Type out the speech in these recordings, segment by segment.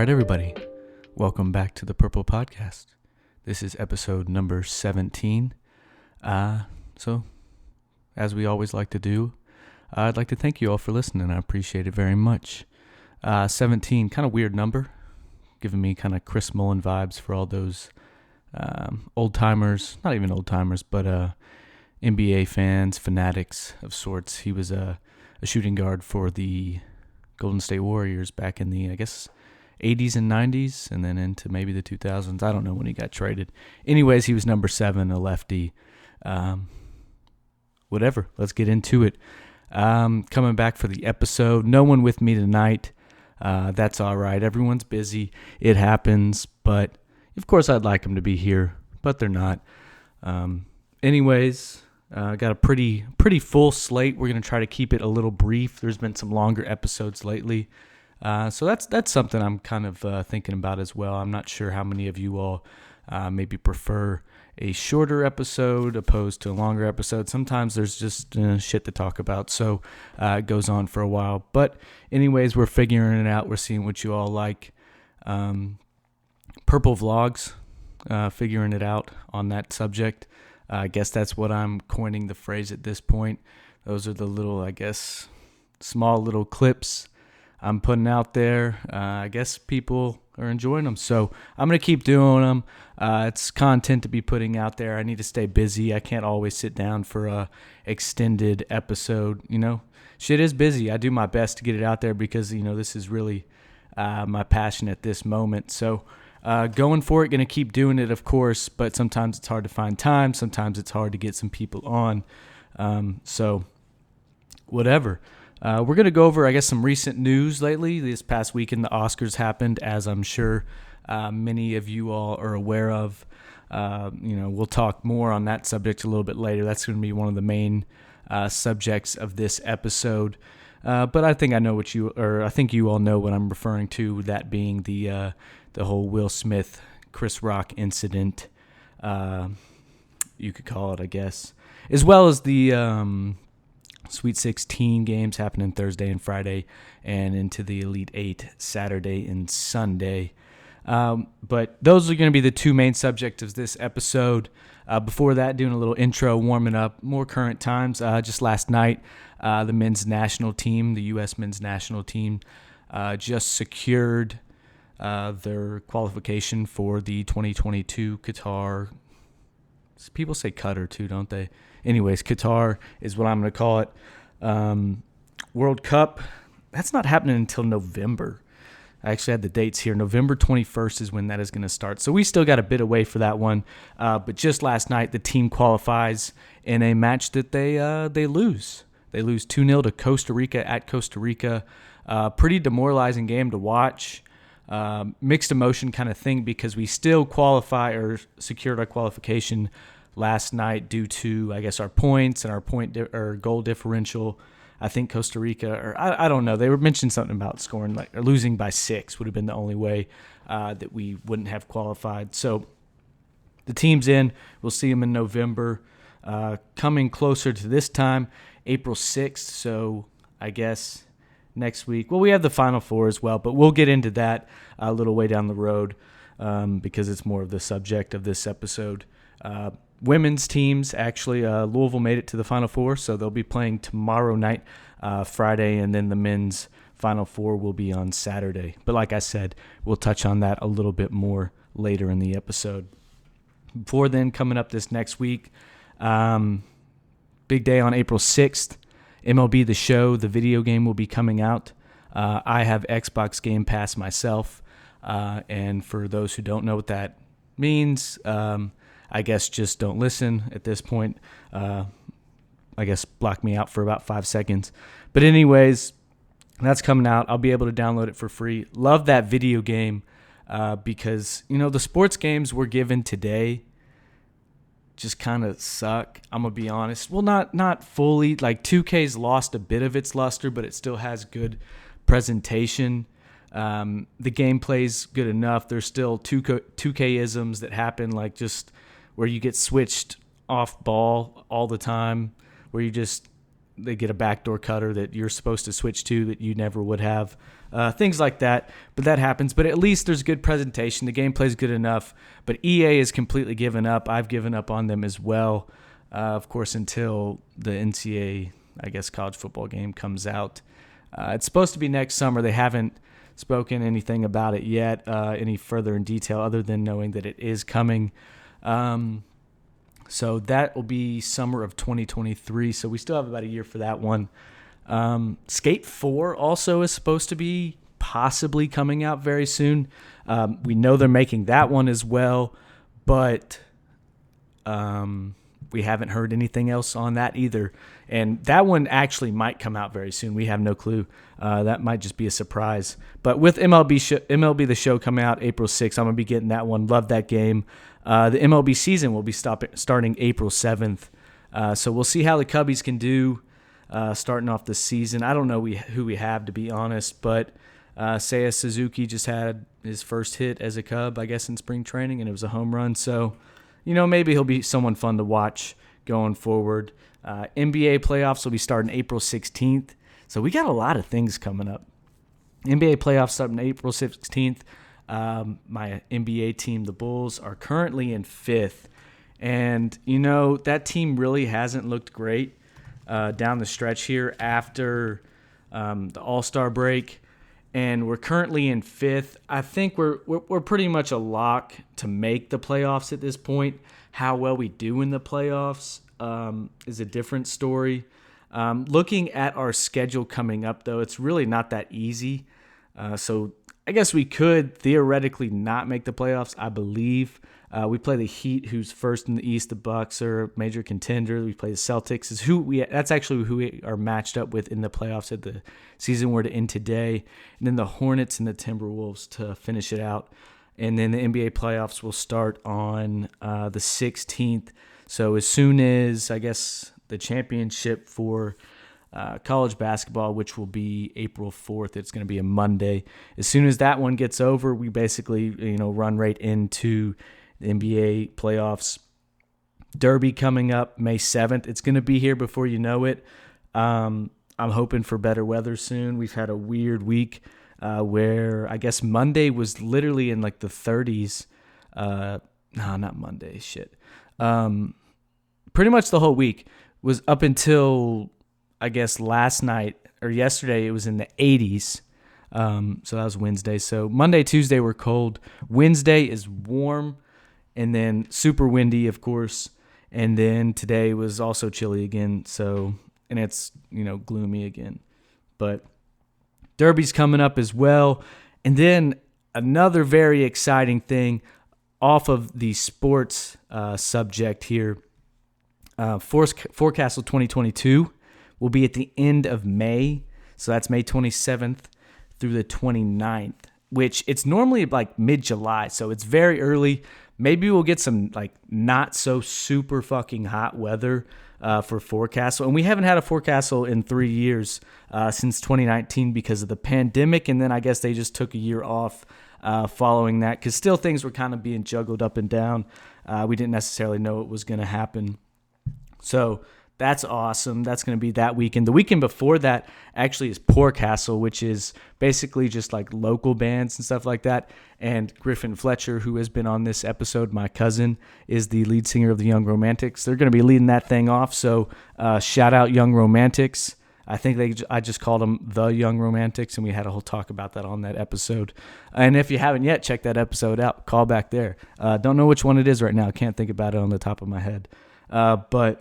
right, everybody. Welcome back to the Purple Podcast. This is episode number 17. So, as we always like to do, I'd like to thank you all for listening. I appreciate it very much. 17, kind of weird number, giving me kind of Chris Mullin vibes for all those old-timers, not even old-timers, but NBA fans, fanatics of sorts. He was a shooting guard for the Golden State Warriors back in the, 80s and 90s, and then into maybe the 2000s. I don't know when he got traded. Anyways, he was number 7, a lefty. Whatever, let's get into it. Coming back for the episode. No one with me tonight. That's all right. Everyone's busy. It happens, but of course I'd like them to be here, but they're not. Anyways, got a pretty full slate. We're going to try to keep it a little brief. There's been some longer episodes lately. So that's something I'm kind of thinking about as well. I'm not sure how many of you all maybe prefer a shorter episode opposed to a longer episode. Sometimes there's just shit to talk about, so it goes on for a while. But anyways, we're figuring it out. We're seeing what you all like. Purple vlogs, figuring it out on that subject. I guess that's what I'm coining the phrase at this point. Those are the little, small little clips I'm putting out there. I guess people are enjoying them, so I'm going to keep doing them. It's content to be putting out there. I need to stay busy. I can't always sit down for a extended episode, Shit is busy. I do my best to get it out there because, this is really my passion at this moment. So going for it, going to keep doing it, of course, but sometimes it's hard to find time. Sometimes it's hard to get some people on. So whatever. We're going to go over, some recent news lately. This past weekend, the Oscars happened, as I'm sure many of you all are aware of. We'll talk more on that subject a little bit later. That's going to be one of the main subjects of this episode. But I think I think you all know what I'm referring to, that being the whole Will Smith, Chris Rock incident, you could call it, I guess, as well as the Sweet 16 games happening Thursday and Friday, and into the Elite 8 Saturday and Sunday. But those are going to be the two main subjects of this episode. Before that, doing a little intro, warming up, more current times. Just last night, the men's national team, the U.S. men's national team, just secured their qualification for the 2022 Qatar. People say Qatar too, don't they? Anyways, Qatar is what I'm going to call it. World Cup, that's not happening until November. I actually had the dates here. November 21st is when that is going to start. So we still got a bit away for that one. But just last night, the team qualifies in a match that they lose. They lose 2-0 to Costa Rica at Costa Rica. Pretty demoralizing game to watch. Mixed emotion kind of thing, because we still qualify or secured our qualification last night due to, our points and our goal differential. I think Costa Rica, or I don't know, they were mentioning something about scoring or losing by 6 would have been the only way that we wouldn't have qualified. So the team's in. We'll see them in November. Coming closer to this time, April 6th. So I guess next week. Well, we have the Final Four as well, but we'll get into that a little way down the road because it's more of the subject of this episode. Women's teams, actually, Louisville made it to the Final Four, so they'll be playing tomorrow night, Friday, and then the men's Final Four will be on Saturday. But like I said, we'll touch on that a little bit more later in the episode. Before then, coming up this next week, big day on April 6th, MLB The Show, the video game, will be coming out. I have Xbox Game Pass myself, and for those who don't know what that means, I guess just don't listen at this point. Block me out for about 5 seconds. But anyways, that's coming out. I'll be able to download it for free. Love that video game because, the sports games we're given today just kind of suck. I'm going to be honest. Well, not fully. Like 2K's lost a bit of its luster, but it still has good presentation. The gameplay's good enough. There's still 2K-isms that happen, like just where you get switched off ball all the time, where they get a backdoor cutter that you're supposed to switch to that you never would have. things like that. But that happens. But at least there's good presentation. The gameplay is good enough. But EA is completely given up. I've given up on them as well, of course, until the NCAA, I guess, college football game comes out. It's supposed to be next summer. They haven't spoken anything about it yet, any further in detail, other than knowing that it is coming. So that will be summer of 2023. So we still have about a year for that one. Skate 4 also is supposed to be possibly coming out very soon. We know they're making that one as well, but we haven't heard anything else on that either. And that one actually might come out very soon. We have no clue. That might just be a surprise. But with MLB The Show coming out April 6th, I'm going to be getting that one. Love that game. The MLB season will be starting April 7th. So we'll see how the Cubbies can do starting off the season. I don't know who we have, to be honest, but Seiya Suzuki just had his first hit as a Cub, I guess, in spring training, and it was a home run. So, maybe he'll be someone fun to watch going forward. NBA playoffs will be starting April 16th. So we got a lot of things coming up. NBA playoffs starting April 16th. My NBA team, the Bulls, are currently in 5th. And, that team really hasn't looked great down the stretch here after the All-Star break. And we're currently in 5th. I think we're pretty much a lock to make the playoffs at this point. How well we do in the playoffs is a different story. Looking at our schedule coming up, though, it's really not that easy. So I guess we could theoretically not make the playoffs, I believe. We play the Heat, who's first in the East. The Bucks are major contender. We play the Celtics. That's actually who we are matched up with in the playoffs at the season were to end today. And then the Hornets and the Timberwolves to finish it out. And then the NBA playoffs will start on the 16th. So as soon as, I guess, the championship for college basketball, which will be April 4th, it's going to be a Monday. As soon as that one gets over, we basically, run right into the NBA playoffs. Derby coming up May 7th. It's going to be here before you know it. I'm hoping for better weather soon. We've had a weird week where I guess Monday was literally in like the 30s. No, not Monday. Shit. Pretty much the whole week was up until, I guess, last night or yesterday, it was in the 80s. So that was Wednesday. So Monday, Tuesday were cold. Wednesday is warm and then super windy, of course. And then today was also chilly again. So, and it's, gloomy again. But Derby's coming up as well. And then another very exciting thing off of the sports subject here. Forecastle 2022 will be at the end of May. So that's May 27th through the 29th, which it's normally like mid-July. So it's very early. Maybe we'll get some like not so super fucking hot weather for Forecastle. And we haven't had a Forecastle in 3 years since 2019 because of the pandemic. And then I guess they just took a year off following that because still things were kind of being juggled up and down. We didn't necessarily know what was going to happen. So that's awesome. That's going to be that weekend. The weekend before that actually is Forecastle, which is basically just like local bands and stuff like that. And Griffin Fletcher, who has been on this episode, my cousin, is the lead singer of the Young Romantics. They're going to be leading that thing off. So shout out Young Romantics. I think I just called them the Young Romantics, and we had a whole talk about that on that episode. And if you haven't yet, check that episode out. Call back there. Don't know which one it is right now. Can't think about it on the top of my head. But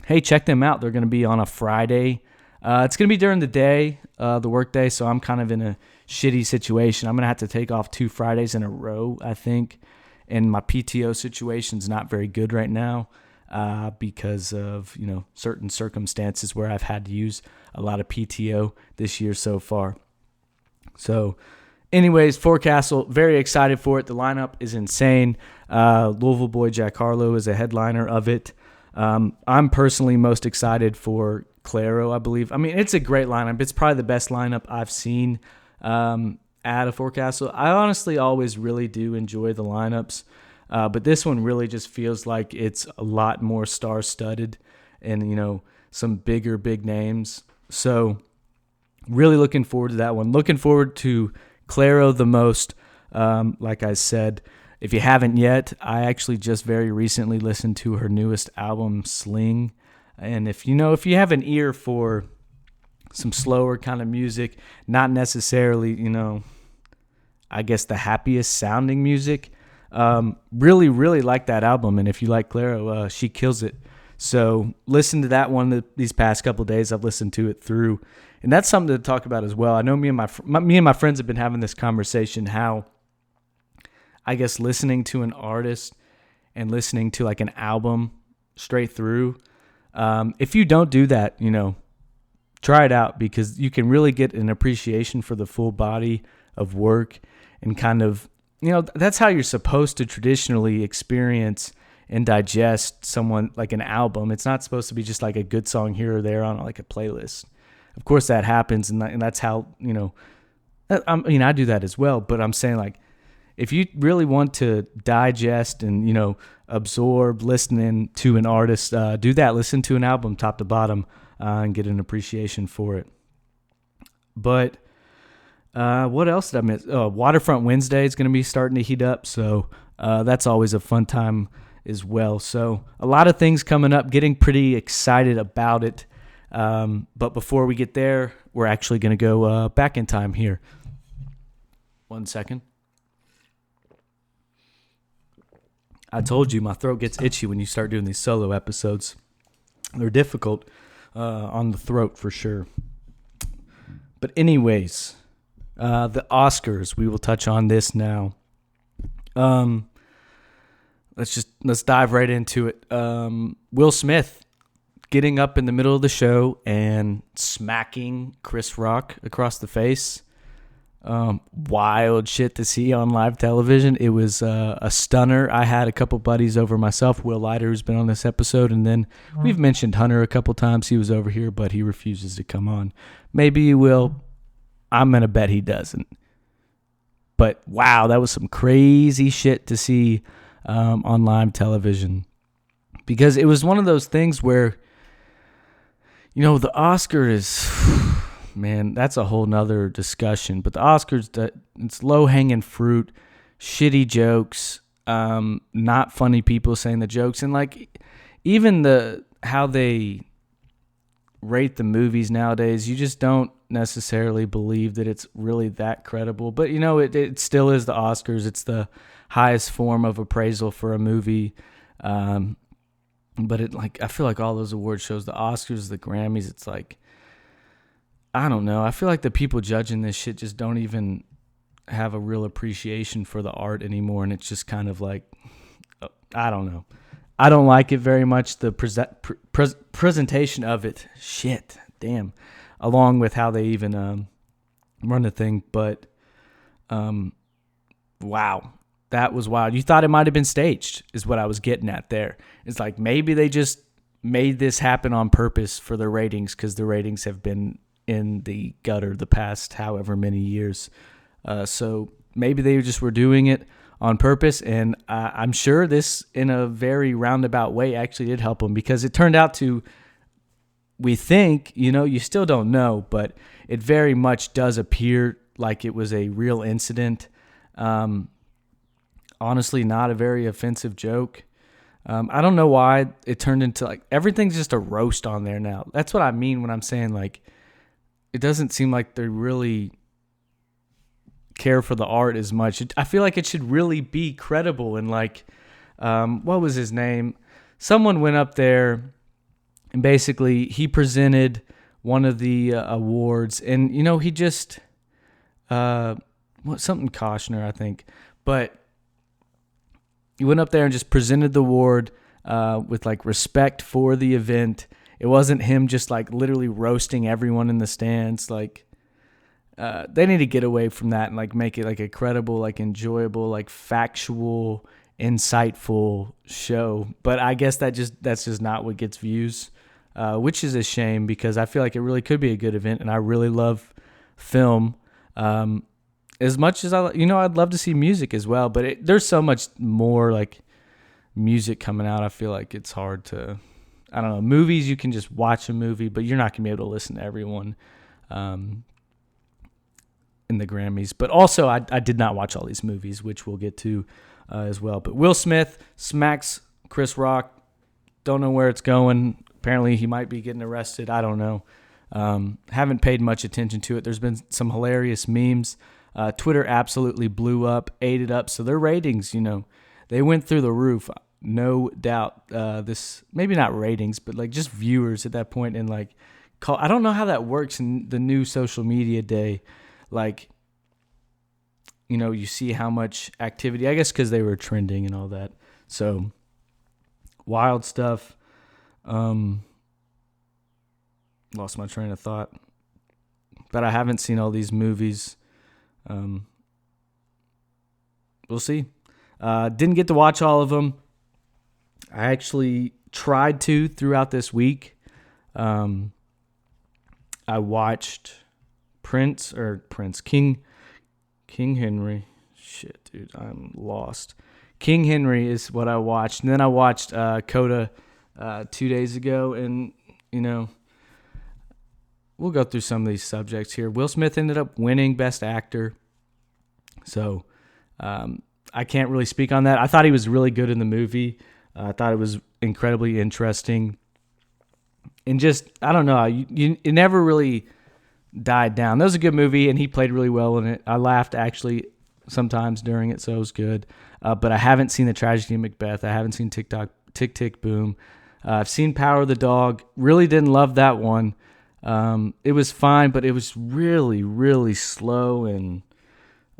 hey, check them out. They're going to be on a Friday. It's going to be during the day, the work day, so I'm kind of in a shitty situation. I'm going to have to take off 2 Fridays in a row, I think, and my PTO situation's not very good right now because of, certain circumstances where I've had to use a lot of PTO this year so far. So anyways, Forecastle, very excited for it. The lineup is insane. Louisville boy Jack Harlow is a headliner of it. I'm personally most excited for Claro, I believe. I mean, it's a great lineup. It's probably the best lineup I've seen at a Forecastle. I honestly always really do enjoy the lineups, but this one really just feels like it's a lot more star-studded and, some big names. So Really looking forward to that one. Looking forward to Claro the most. Like I said, if you haven't yet, I actually just very recently listened to her newest album, Sling. And if you have an ear for some slower kind of music, not necessarily, I guess the happiest sounding music, really, really like that album. And if you like Claro, she kills it. So listen to that one these past couple of days. I've listened to it through, and that's something to talk about as well. I know me and my friends have been having this conversation, how I guess listening to an artist and listening to like an album straight through, if you don't do that, try it out, because you can really get an appreciation for the full body of work, and kind of, that's how you're supposed to traditionally experience and digest someone, like an album. It's not supposed to be just like a good song here or there on like a playlist. Of course that happens, and that's how, I do that as well, but I'm saying, like, if you really want to digest and, absorb listening to an artist, do that. Listen to an album top to bottom, and get an appreciation for it. But what else did I miss? Waterfront Wednesday is going to be starting to heat up, so that's always a fun time as well. So a lot of things coming up, getting pretty excited about it. But before we get there, we're actually going to go back in time here. 1 second. I told you my throat gets itchy when you start doing these solo episodes. They're difficult on the throat for sure. But anyways, the Oscars, we will touch on this now. Let's dive right into it. Will Smith getting up in the middle of the show and smacking Chris Rock across the face. Wild shit to see on live television. It was a stunner. I had a couple buddies over myself, Will Leiter, who's been on this episode, and then we've mentioned Hunter a couple times. He was over here, but he refuses to come on. Maybe he will. I'm going to bet he doesn't. But wow, that was some crazy shit to see on live television, because it was one of those things where, the Oscars, man, that's a whole nother discussion. But the Oscars, it's low-hanging fruit, shitty jokes, not funny people saying the jokes, and like even how they rate the movies nowadays, you just don't necessarily believe that it's really that credible. But it still is the Oscars. It's the highest form of appraisal for a movie. But I feel like all those award shows, the Oscars, the Grammys, it's like, I don't know. I feel like the people judging this shit just don't even have a real appreciation for the art anymore, and it's just kind of like, I don't know. I don't like it very much, the presentation of it. Shit, damn. Along with how they even run the thing. But, wow, that was wild. You thought it might have been staged, is what I was getting at there. It's like maybe they just made this happen on purpose for the ratings, because the ratings have been in the gutter the past however many years. So maybe they just were doing it on purpose, and I'm sure this, in a very roundabout way, actually did help them, because it turned out to, we think, you still don't know, but it very much does appear like it was a real incident. Honestly, not a very offensive joke. I don't know why it turned into, like, everything's just a roast on there now. That's what I mean when I'm saying, like, it doesn't seem like they really care for the art as much. I feel like it should really be credible, and like, what was his name? Someone went up there and basically he presented one of the awards, and he just something Koshner, I think, but he went up there and just presented the award with like respect for the event. It wasn't him just like literally roasting everyone in the stands. Like, they need to get away from that and like make it like a credible, like enjoyable, like factual, insightful show. But I guess that's just not what gets views, which is a shame, because I feel like it really could be a good event, and I really love film. As much as I'd love to see music as well, but there's so much more like music coming out. I feel like it's hard to, I don't know, movies, you can just watch a movie, but you're not gonna be able to listen to everyone. in the Grammys. But also, I did not watch all these movies, which we'll get to as well. But Will Smith smacks Chris Rock. Don't know where it's going. Apparently, he might be getting arrested. I don't know. Haven't paid much attention to it. There's been some hilarious memes. Twitter absolutely blew up, ate it up. So their ratings, they went through the roof. No doubt. This maybe not ratings, but like just viewers at that point, and like I don't know how that works in the new social media day. Like, you see how much activity. I guess because they were trending and all that. So wild stuff. Lost my train of thought. But I haven't seen all these movies. We'll see. Didn't get to watch all of them. I actually tried to throughout this week. I watched King Henry. Shit, dude, I'm lost. King Henry is what I watched. And then I watched Coda 2 days ago. And, we'll go through some of these subjects here. Will Smith ended up winning Best Actor. So I can't really speak on that. I thought he was really good in the movie. I thought it was incredibly interesting. And just, I don't know, it never really died down. That was a good movie, and he played really well in it. I laughed, actually, sometimes during it, so it was good. But I haven't seen The Tragedy of Macbeth. I haven't seen Tick, Tick, Boom. I've seen Power of the Dog. Really didn't love that one. It was fine, but it was really, really slow and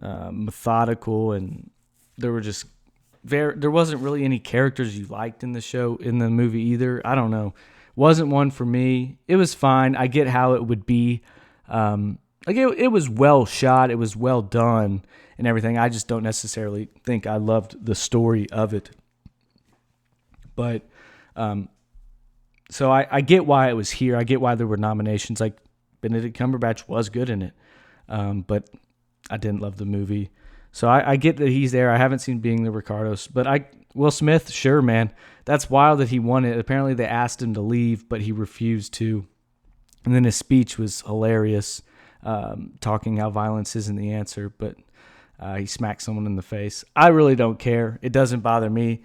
methodical, and there wasn't really any characters you liked in the movie either. I don't know. Wasn't one for me. It was fine. I get how it would be. It was well shot. It was well done and everything. I just don't necessarily think I loved the story of it. But, so I get why it was here. I get why there were nominations. Like, Benedict Cumberbatch was good in it. But I didn't love the movie. So I get that he's there. I haven't seen Being the Ricardos. But Will Smith, sure, man. That's wild that he won it. Apparently they asked him to leave, but he refused to. And then his speech was hilarious, talking how violence isn't the answer. But he smacked someone in the face. I really don't care. It doesn't bother me.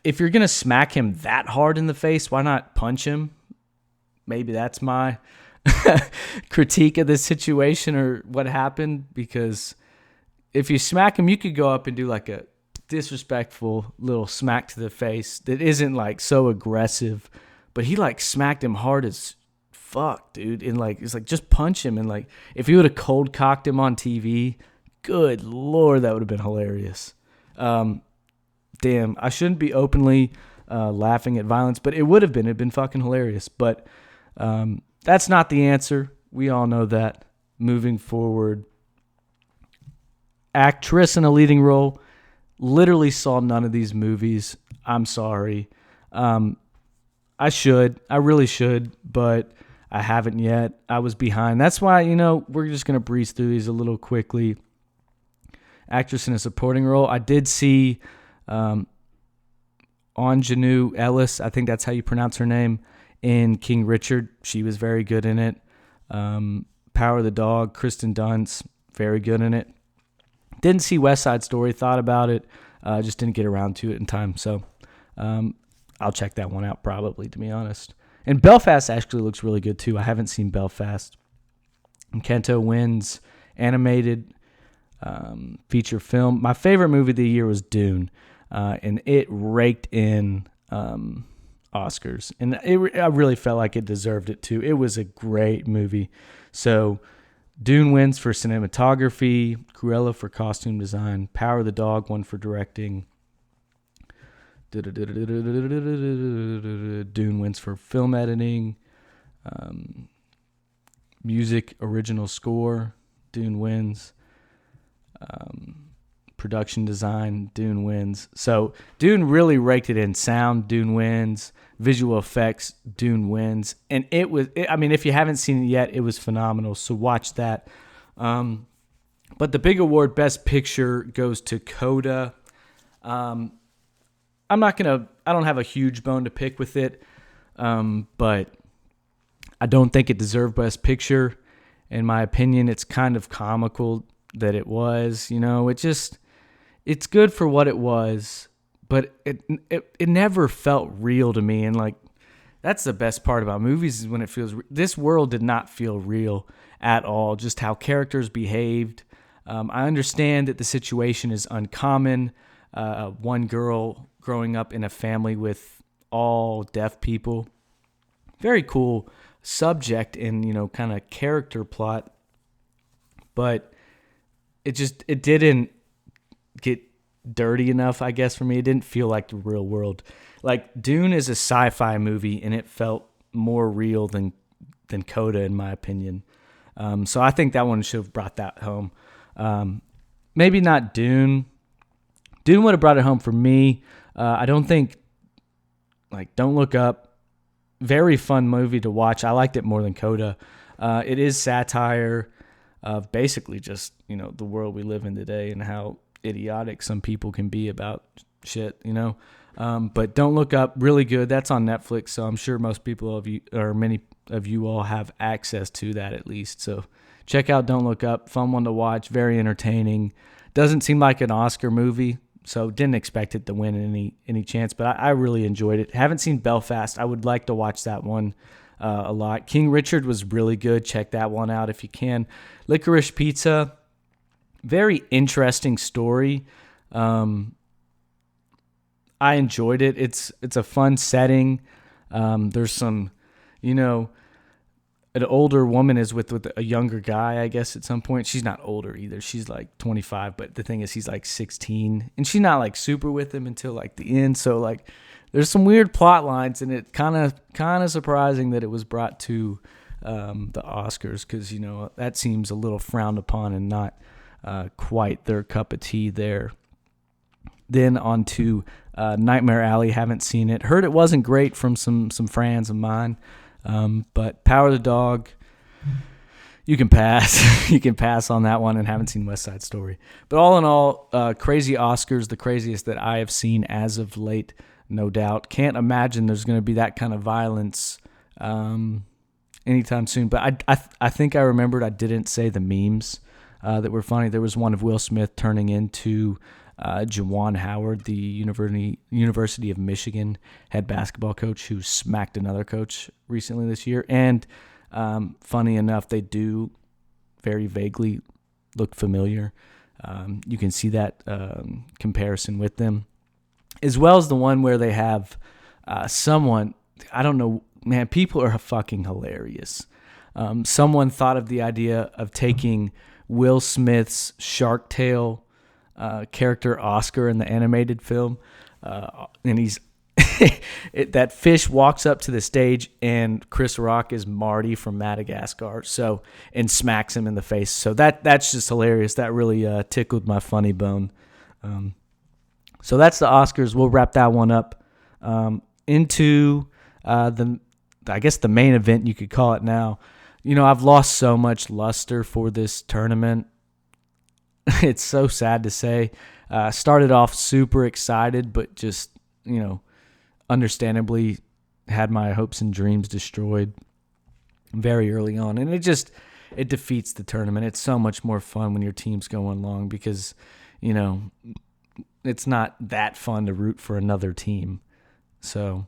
If you're going to smack him that hard in the face, why not punch him? Maybe that's my critique of this situation or what happened, because if you smack him, you could go up and do like a disrespectful little smack to the face that isn't like so aggressive, but he like smacked him hard as fuck, dude. And like, it's like, just punch him. And like, if he would have cold cocked him on TV, good Lord, that would have been hilarious. Damn, I shouldn't be openly laughing at violence, but it would have been. It'd been fucking hilarious. But that's not the answer. We all know that. Moving forward, actress in a leading role. Literally saw none of these movies. I'm sorry. I really should, but I haven't yet. I was behind. That's why, we're just going to breeze through these a little quickly. Actress in a supporting role. I did see Anjanou Ellis, I think that's how you pronounce her name, in King Richard. She was very good in it. Power of the Dog, Kristen Dunst, very good in it. Didn't see West Side Story, thought about it, just didn't get around to it in time. So I'll check that one out probably, to be honest. And Belfast actually looks really good too. I haven't seen Belfast. Encanto wins animated feature film. My favorite movie of the year was Dune, and it raked in Oscars. And I really felt like it deserved it too. It was a great movie. So Dune wins for cinematography, Cruella for costume design, Power of the Dog won for directing. Dune wins for film editing, music, original score, Dune wins. Production design, Dune wins. So Dune really raked it in. Sound, Dune wins. Visual effects, Dune wins. And if you haven't seen it yet, it was phenomenal. So watch that. But the big award, Best Picture, goes to Coda. I don't have a huge bone to pick with it. But I don't think it deserved Best Picture. In my opinion, it's kind of comical that it was, it's good for what it was, but it never felt real to me. And like, that's the best part about movies is when it feels, this world did not feel real at all, just how characters behaved. I understand that the situation is uncommon. One girl growing up in a family with all deaf people. Very cool subject and, kind of character plot. But it didn't get dirty enough, I guess, for me. It didn't feel like the real world. Like, Dune is a sci-fi movie, and it felt more real than Coda, in my opinion. So I think that one should have brought that home. Maybe not Dune. Dune would have brought it home for me. I don't think, like, Don't Look Up, very fun movie to watch. I liked it more than Coda. It is satire of basically just, the world we live in today and how idiotic some people can be about shit, But Don't Look Up, really good. That's on Netflix, so I'm sure most people of you, or many of you all, have access to that at least. So check out Don't Look Up. Fun one to watch. Very entertaining. Doesn't seem like an Oscar movie, so didn't expect it to win any chance, but I really enjoyed it. Haven't seen Belfast. I would like to watch that one a lot. King Richard was really good. Check that one out if you can. Licorice Pizza, very interesting story. I enjoyed it. It's a fun setting. There's some, an older woman is with a younger guy, I guess, at some point. She's not older either. She's like 25, but the thing is he's like 16. And she's not like super with him until like the end. So like there's some weird plot lines, and it kind of surprising that it was brought to the Oscars because, that seems a little frowned upon and not quite their cup of tea there. Then on to Nightmare Alley. Haven't seen it. Heard it wasn't great from some friends of mine. But Power of the Dog, you can pass. You can pass on that one, and haven't seen West Side Story. But all in all, crazy Oscars, the craziest that I have seen as of late, no doubt. Can't imagine there's going to be that kind of violence anytime soon. But I think I remembered I didn't say the memes that were funny. There was one of Will Smith turning into Juwan Howard, the University of Michigan head basketball coach who smacked another coach recently this year. And funny enough, they do very vaguely look familiar. You can see that comparison with them, as well as the one where they have someone, I don't know, man, people are fucking hilarious. Someone thought of the idea of taking Will Smith's Shark Tale character Oscar in the animated film, and he's that fish walks up to the stage, and Chris Rock is Marty from Madagascar, and smacks him in the face. So that's just hilarious. That really tickled my funny bone. So that's the Oscars. We'll wrap that one up into I guess the main event, you could call it now. I've lost so much luster for this tournament. It's so sad to say. Started off super excited, but just, understandably had my hopes and dreams destroyed very early on. And it defeats the tournament. It's so much more fun when your team's going long because, it's not that fun to root for another team. So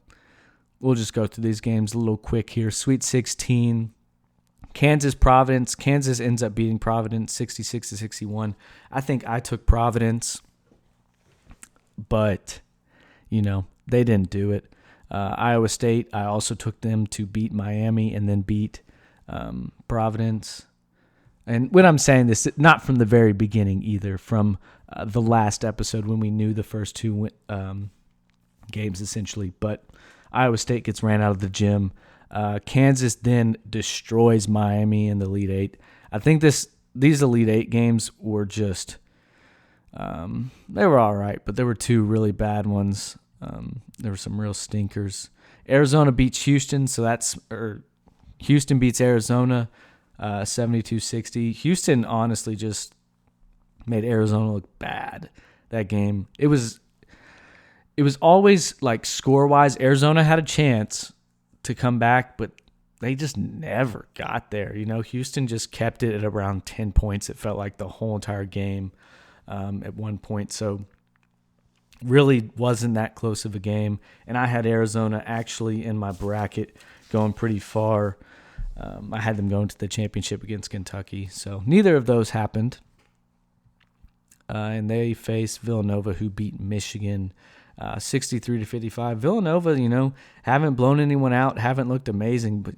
we'll just go through these games a little quick here. Sweet 16. Kansas-Providence. Kansas ends up beating Providence 66-61. I think I took Providence, but, they didn't do it. Iowa State, I also took them to beat Miami and then beat Providence. And when I'm saying this, not from the very beginning either, from the last episode when we knew the first two games essentially. But Iowa State gets ran out of the gym. Kansas then destroys Miami in the Elite Eight. I think these Elite Eight games were just they were all right, but there were two really bad ones. There were some real stinkers. Arizona beats Houston, Houston beats Arizona 72-60. Houston honestly just made Arizona look bad that game. It was always like score-wise, Arizona had a chance to come back, but they just never got there. Houston just kept it at around 10 points. It felt like the whole entire game at one point. So really wasn't that close of a game. And I had Arizona actually in my bracket going pretty far. I had them going to the championship against Kentucky. So neither of those happened. And they faced Villanova, who beat Michigan 63-55. Villanova, haven't blown anyone out, haven't looked amazing, but,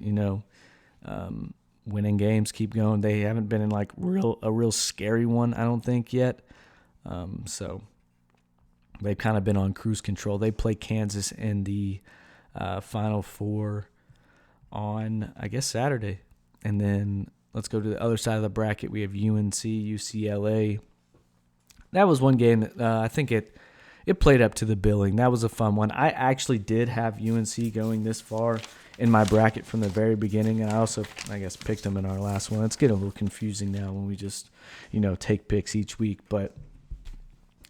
winning games, keep going. They haven't been in like a real scary one, I don't think, yet. So they've kind of been on cruise control. They play Kansas in the Final Four on, I guess, Saturday. And then let's go to the other side of the bracket. We have UNC, UCLA. That was one game that I think it played up to the billing. That was a fun one. I actually did have UNC going this far in my bracket from the very beginning, and I also, I guess, picked them in our last one. It's getting a little confusing now when we just, take picks each week. But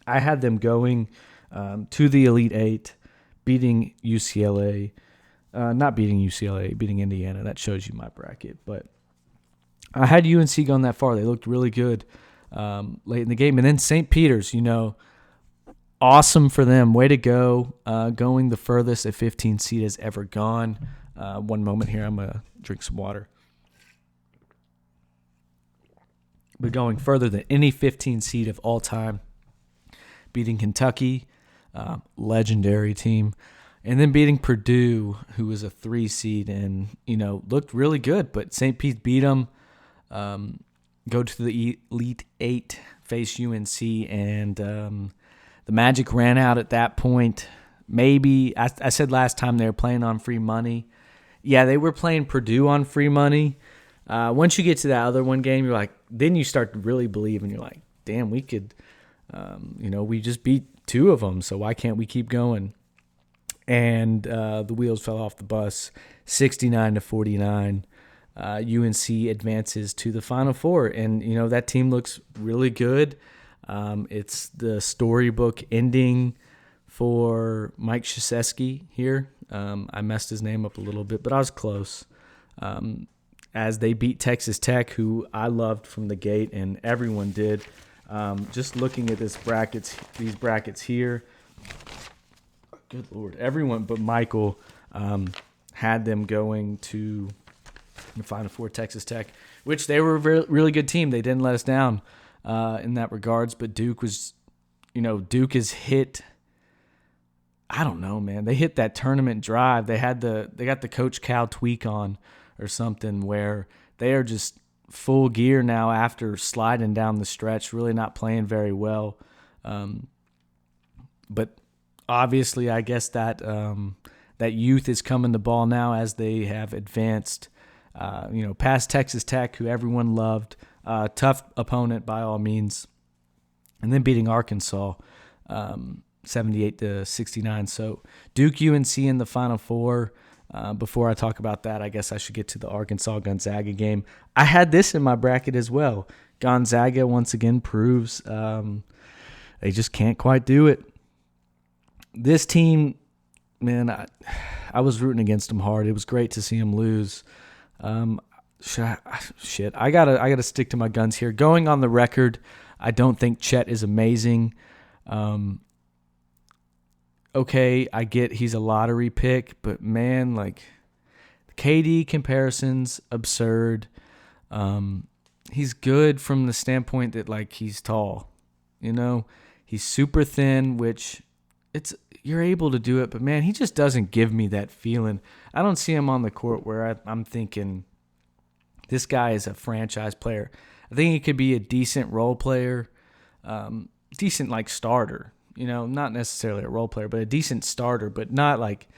I had them going to the Elite Eight, beating UCLA. Not beating UCLA, beating Indiana. That shows you my bracket. But I had UNC going that far. They looked really good late in the game. And then St. Peter's, awesome for them. Way to go. Going the furthest a 15 seed has ever gone. One moment here. I'm going to drink some water. But going further than any 15 seed of all time. Beating Kentucky, legendary team. And then beating Purdue, who was a 3 seed and, looked really good. But St. Pete beat them. Go to the Elite Eight, face UNC, and the magic ran out at that point. Maybe, I said last time they were playing on free money. Yeah, they were playing Purdue on free money. Once you get to that other one game, you're like, then you start to really believe, and you're like, damn, we could, we just beat 2 of them, so why can't we keep going? And the wheels fell off the bus, 69-49. UNC advances to the Final Four, and that team looks really good. It's the storybook ending for Mike Krzyzewski here. I messed his name up a little bit, but I was close. As they beat Texas Tech, who I loved from the gate, and everyone did. Just looking at these brackets here, good Lord, everyone but Michael had them going to the Final Four, Texas Tech, which they were a really good team. They didn't let us down in that regards, but Duke was, Duke is hit. I don't know, man. They hit that tournament drive. They got the Coach Cal tweak on or something where they are just full gear now after sliding down the stretch, really not playing very well. But obviously, I guess that that youth is coming the ball now as they have advanced. Past Texas Tech, who everyone loved. Tough opponent by all means. And then beating Arkansas 78-69. So Duke UNC in the Final Four. Before I talk about that, I guess I should get to the Arkansas-Gonzaga game. I had this in my bracket as well. Gonzaga once again proves they just can't quite do it. This team, man, I was rooting against them hard. It was great to see them lose. I gotta stick to my guns here. Going on the record, I don't think Chet is amazing. Okay, I get he's a lottery pick, but man, like the KD comparison's absurd. He's good from the standpoint that like he's tall, he's super thin, which you're able to do it, but man, he just doesn't give me that feeling. I don't see him on the court where I'm thinking this guy is a franchise player. I think he could be a decent role player, decent like starter. Not necessarily a role player, but a decent starter, but not like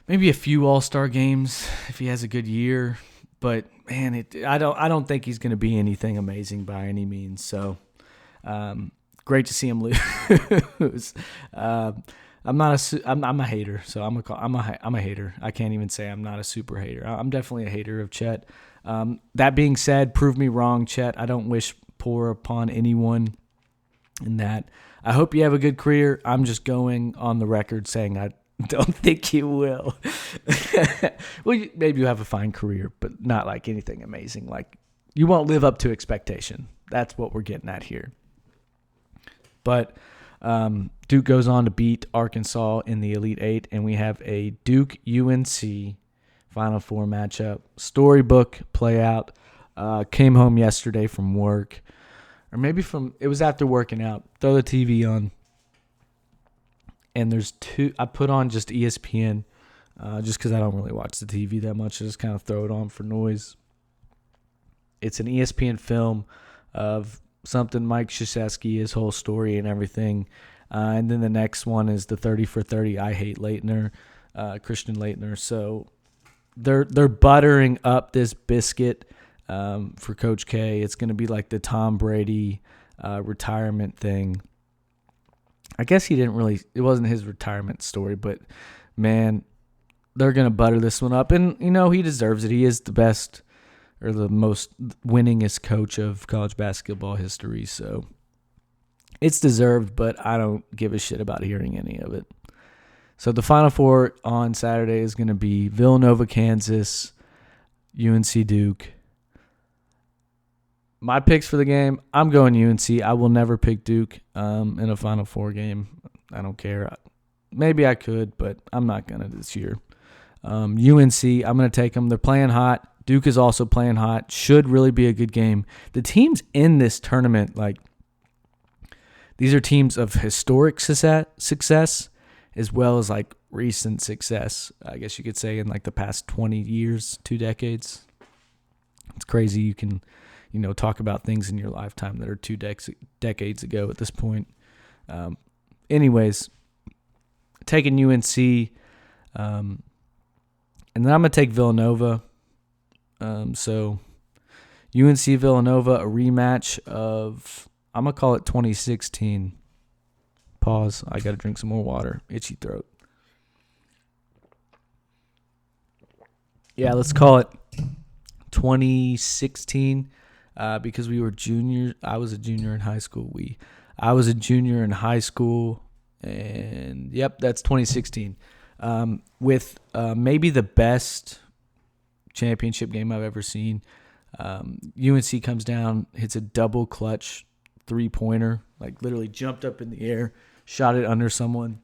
maybe a few all-star games if he has a good year. But man, I don't think he's going to be anything amazing by any means. So great to see him lose. I'm a hater, so I'm a hater. I can't even say I'm not a super hater. I'm definitely a hater of Chet. That being said, prove me wrong, Chet. I don't wish poor upon anyone in that. I hope you have a good career. I'm just going on the record saying Don't think you will. Well, maybe you have a fine career, but not like anything amazing. Like, you won't live up to expectation. That's what we're getting at here. But Duke goes on to beat Arkansas in the Elite Eight, and we have a Duke-UNC Final Four matchup. Storybook play out. Came home yesterday from work, or maybe it was after working out. Throw the TV on, and there's I put on just ESPN, just because I don't really watch the TV that much. I just kind of throw it on for noise. It's an ESPN film of something Mike Krzyzewski, his whole story and everything. And then the next one is the 30 for 30 I Hate Leitner, Christian Leitner. So they're buttering up this biscuit for Coach K. It's going to be like the Tom Brady retirement thing. I guess it wasn't his retirement story, but man, they're going to butter this one up. And, he deserves it. He is the best or the most winningest coach of college basketball history. So it's deserved, but I don't give a shit about hearing any of it. So the Final Four on Saturday is going to be Villanova, Kansas, UNC, Duke. My picks for the game, I'm going UNC. I will never pick Duke in a Final Four game. I don't care. Maybe I could, but I'm not going to this year. UNC, I'm going to take them. They're playing hot. Duke is also playing hot. Should really be a good game. The teams in this tournament, these are teams of historic success as well as recent success. I guess you could say in the past 20 years, 2 decades. It's crazy you can, talk about things in your lifetime that are 2 decades ago at this point. Anyways, taking UNC, and then I'm going to take Villanova. So UNC Villanova, a rematch of, I'm going to call it 2016. Pause. I got to drink some more water. Itchy throat. Yeah, let's call it 2016 because we were juniors. I was a junior in high school. I was a junior in high school, and yep, that's 2016. With maybe the best championship game I've ever seen. UNC comes down, hits a double clutch 3-pointer, literally jumped up in the air, shot it under someone,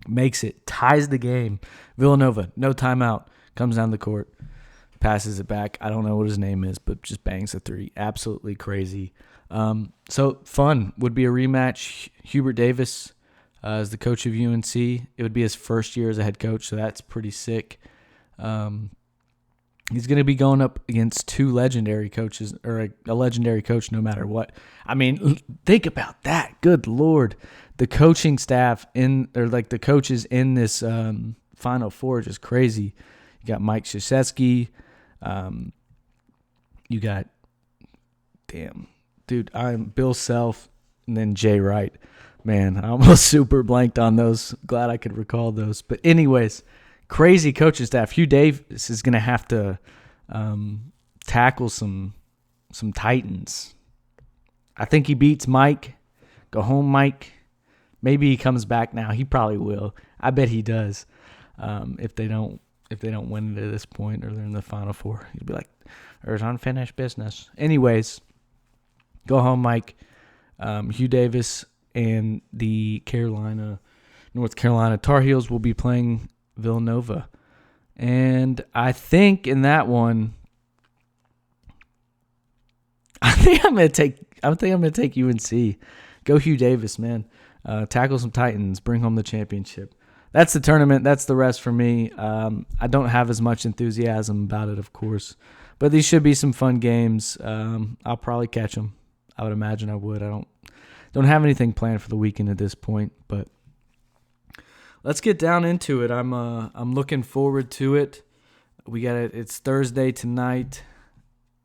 makes it, ties the game. Villanova, no timeout, comes down the court, passes it back. I don't know what his name is, but just bangs a 3. Absolutely crazy. So fun. Would be a rematch. Hubert Davis is the coach of UNC. It would be his first year as a head coach, so that's pretty sick. He's going to be going up against 2 legendary coaches, or a legendary coach no matter what. I mean, think about that. Good Lord. The coaching staff the coaches in this Final Four are just crazy. You got Mike Krzyzewski. You got, I'm Bill Self, and then Jay Wright. Man, I almost super blanked on those. Glad I could recall those. But anyways, crazy coaching staff. Hugh Davis is going to have to tackle some Titans. I think he beats Mike. Go home, Mike. Maybe he comes back now. He probably will. I bet he does. If they don't win it at this point or they're in the Final Four, he'd be like, "There's unfinished business." Anyways, go home, Mike. Hugh Davis and the North Carolina Tar Heels will be playing Villanova. And I think in that one, I think I'm gonna take UNC. Go Hugh Davis, man. Tackle some Titans, bring home the championship. That's the tournament. That's the rest for me. I don't have as much enthusiasm about it, of course, but these should be some fun games. I'll probably catch them. I would imagine I would. I don't have anything planned for the weekend at this point, but let's get down into it. I'm looking forward to it. We got it. It's Thursday tonight.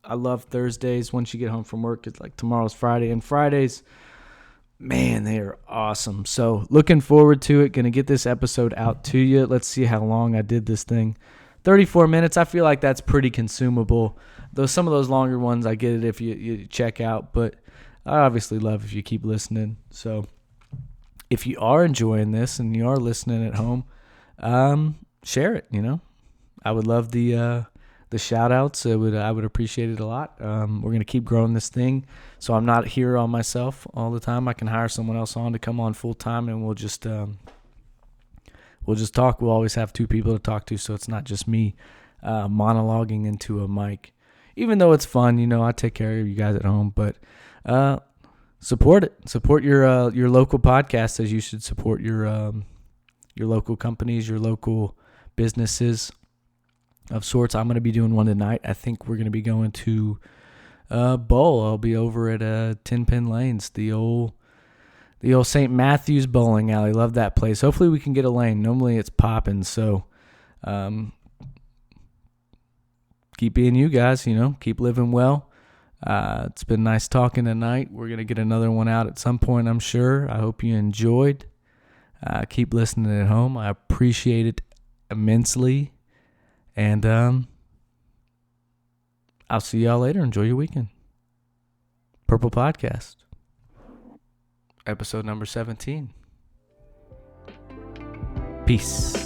I love Thursdays. Once you get home from work, it's like tomorrow's Friday, and Fridays, man, they are awesome. So looking forward to it. Going to get this episode out to you. Let's see how long I did this thing. 34 minutes. I feel like that's pretty consumable. Though some of those longer ones, I get it if you check out, but I obviously love if you keep listening. So if you are enjoying this and you are listening at home, share it. I would love the shout outs. I would appreciate it a lot. We're gonna keep growing this thing, so I'm not here on myself all the time. I can hire someone else on to come on full time, and we'll just talk. We'll always have two people to talk to, so it's not just me monologuing into a mic. Even though it's fun, I take care of you guys at home, but support it. Support your local podcast as you should support your local companies, your local businesses of sorts. I'm going to be doing one tonight. I think we're going to be going to bowl. I'll be over at 10 Pin Lanes, the old St. Matthew's bowling alley. Love that place. Hopefully we can get a lane. Normally it's popping, so keep being you guys, keep living well. It's been nice talking tonight. We're going to get another one out at some point, I'm sure. I hope you enjoyed. Keep listening at home. I appreciate it immensely. And I'll see y'all later. Enjoy your weekend. Purple Podcast, episode number 17. Peace.